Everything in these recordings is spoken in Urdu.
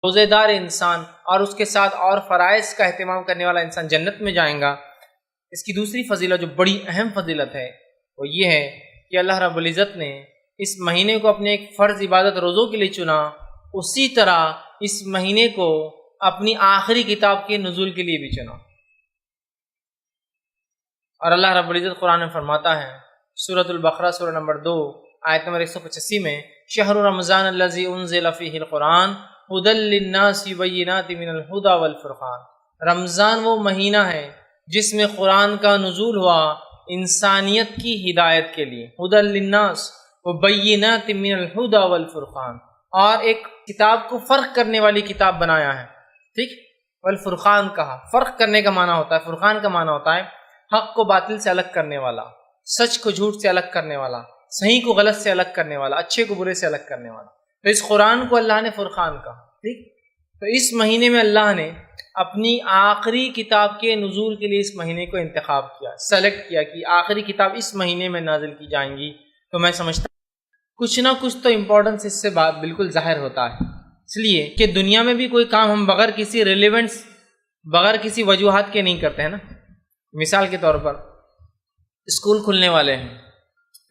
روزے دار انسان اور اس کے ساتھ اور فرائض کا اہتمام کرنے والا انسان جنت میں جائیں گا۔ اس کی دوسری فضیلت جو بڑی اہم فضیلت ہے وہ یہ ہے کہ اللہ رب العزت نے اس مہینے کو اپنے ایک فرض عبادت روزوں کے لیے چنا، اسی طرح اس مہینے کو اپنی آخری کتاب کے نزول کے لیے بھی چنا۔ اور اللہ رب العزت قرآن میں فرماتا ہے سورۃ البقرہ سورہ نمبر 2 آیت نمبر 185 میں، شہر رمضان الذی انزل فیہ القرآن ھدی للناس بینات من الھدی والفرقان۔ رمضان وہ مہینہ ہے جس میں قرآن کا نزول ہوا انسانیت کی ہدایت کے لیے، ھدی للناس وبینات من الھدی والفرقان، اور ایک کتاب کو فرق کرنے والی کتاب بنایا ہے، ٹھیک۔ والفرقان کہا، فرق کرنے کا معنی ہوتا ہے، فرقان کا معنی ہوتا ہے حق کو باطل سے الگ کرنے والا، سچ کو جھوٹ سے الگ کرنے والا، صحیح کو غلط سے الگ کرنے والا، اچھے کو برے سے الگ کرنے والا۔ تو اس قرآن کو اللہ نے فرقان کہا، ٹھیک۔ تو اس مہینے میں اللہ نے اپنی آخری کتاب کے نزول کے لیے اس مہینے کو انتخاب کیا، سلیکٹ کیا کہ آخری کتاب اس مہینے میں نازل کی جائیں گی۔ تو میں سمجھتا ہوں کچھ نہ کچھ تو امپورٹنس اس سے بات بالکل ظاہر ہوتا ہے، اس لیے کہ دنیا میں بھی کوئی کام ہم بغیر کسی ریلیونس، بغیر کسی وجوہات کے نہیں کرتے ہیں نا۔ مثال کے طور پر اسکول کھلنے والے ہیں،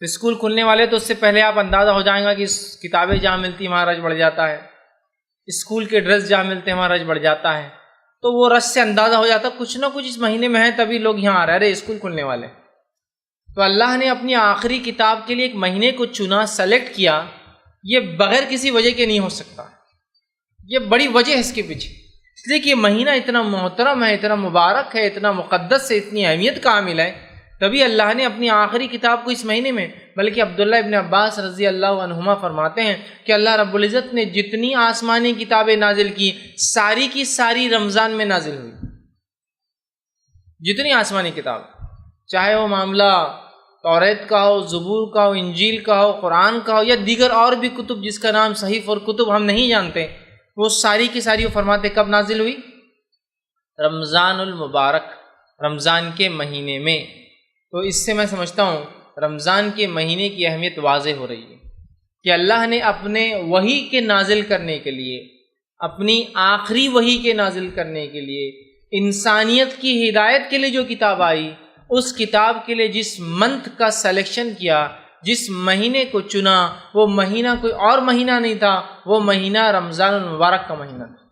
تو اسکول کھلنے والے تو اس سے پہلے آپ اندازہ ہو جائیں گا کہ کتابیں جہاں ملتی ہیں وہاں رش بڑھ جاتا ہے، اسکول کے ڈریس جہاں ملتے ہیں وہاں رش بڑھ جاتا ہے، تو وہ رش سے اندازہ ہو جاتا کچھ نہ کچھ اس مہینے میں ہے، تبھی لوگ یہاں آ رہے ہیں، ارے اسکول کھلنے والے۔ تو اللہ نے اپنی آخری کتاب کے لیے ایک مہینے کو چنا، سلیکٹ کیا، یہ بغیر کسی وجہ کے نہیں ہو سکتا، یہ بڑی وجہ ہے اس کے پیچھے، اس لیے کہ یہ مہینہ اتنا محترم ہے، اتنا مبارک ہے، اتنا مقدس ہے، اتنی اہمیت کا حامل ہے، تبھی اللہ نے اپنی آخری کتاب کو اس مہینے میں۔ بلکہ عبداللہ ابن عباس رضی اللہ عنہما فرماتے ہیں کہ اللہ رب العزت نے جتنی آسمانی کتابیں نازل کی ساری کی ساری رمضان میں نازل ہوئی، جتنی آسمانی کتاب، چاہے وہ معاملہ توریت کا ہو، زبور کا ہو، انجیل کا ہو، قرآن کا ہو، یا دیگر اور بھی کتب جس کا نام صحیف اور کتب ہم نہیں جانتے، وہ ساری کی ساری وہ فرماتے کب نازل ہوئی؟ رمضان المبارک، رمضان کے مہینے میں۔ تو اس سے میں سمجھتا ہوں رمضان کے مہینے کی اہمیت واضح ہو رہی ہے کہ اللہ نے اپنے وحی کے نازل کرنے کے لیے، اپنی آخری وحی کے نازل کرنے کے لیے، انسانیت کی ہدایت کے لیے جو کتاب آئی، اس کتاب کے لیے جس منتھ کا سلیکشن کیا، جس مہینے کو چنا، وہ مہینہ کوئی اور مہینہ نہیں تھا، وہ مہینہ رمضان المبارک کا مہینہ تھا۔